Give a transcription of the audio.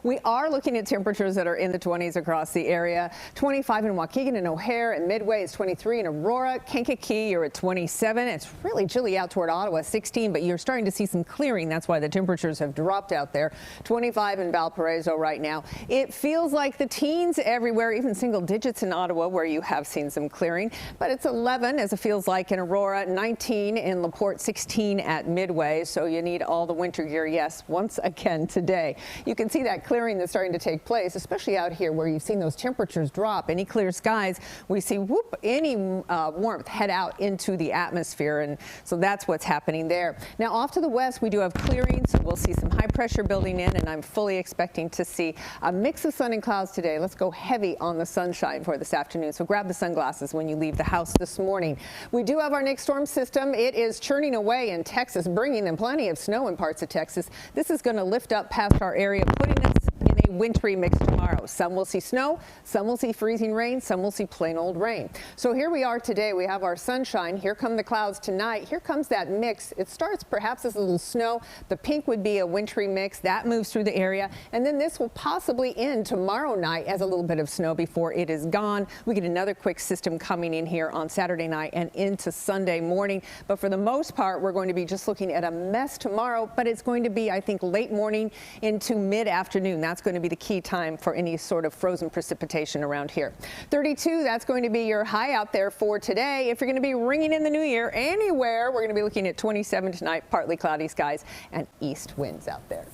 We are looking at temperatures that are in the 20s across the area. 25 in Waukegan and O'Hare, and Midway is 23 in Aurora. Kankakee, you're at 27. It's really chilly out toward Ottawa, 16, but you're starting to see some clearing. That's why the temperatures have dropped out there. 25 in Valparaiso right now. It feels like the teens everywhere, even single digits in Ottawa, where you have seen some clearing. But it's 11, as it feels like in Aurora, 19 in LaPorte, 16 at Midway. So you need all the winter gear, yes, once again today. You can see that clearing that's starting to take place, especially out here where you've seen those temperatures drop. Any clear skies, we see any warmth head out into the atmosphere, and so that's what's happening there. Now off to the west, we do have clearing, so we'll see some high pressure building in, and I'm fully expecting to see a mix of sun and clouds today. Let's go heavy on the sunshine for this afternoon, so grab the sunglasses when you leave the house this morning. We do have our next storm system. It is churning away in Texas, bringing in plenty of snow in parts of Texas. This is going to lift up past our area, putting us in a wintry mix tomorrow. Some will see snow, some will see freezing rain, some will see plain old rain. So here we are today. We have our sunshine. Here come the clouds tonight. Here comes that mix. It starts perhaps as a little snow. The pink would be a wintry mix. That moves through the area. And then this will possibly end tomorrow night as a little bit of snow before it is gone. We get another quick system coming in here on Saturday night and into Sunday morning. But for the most part, we're going to be just looking at a mess tomorrow. But it's going to be, I think, late morning into mid-afternoon. That's going to be the key time for any sort of frozen precipitation around here. 32, that's going to be your high out there for today. If you're going to be ringing in the new year anywhere, we're going to be looking at 27 tonight, partly cloudy skies and east winds out there.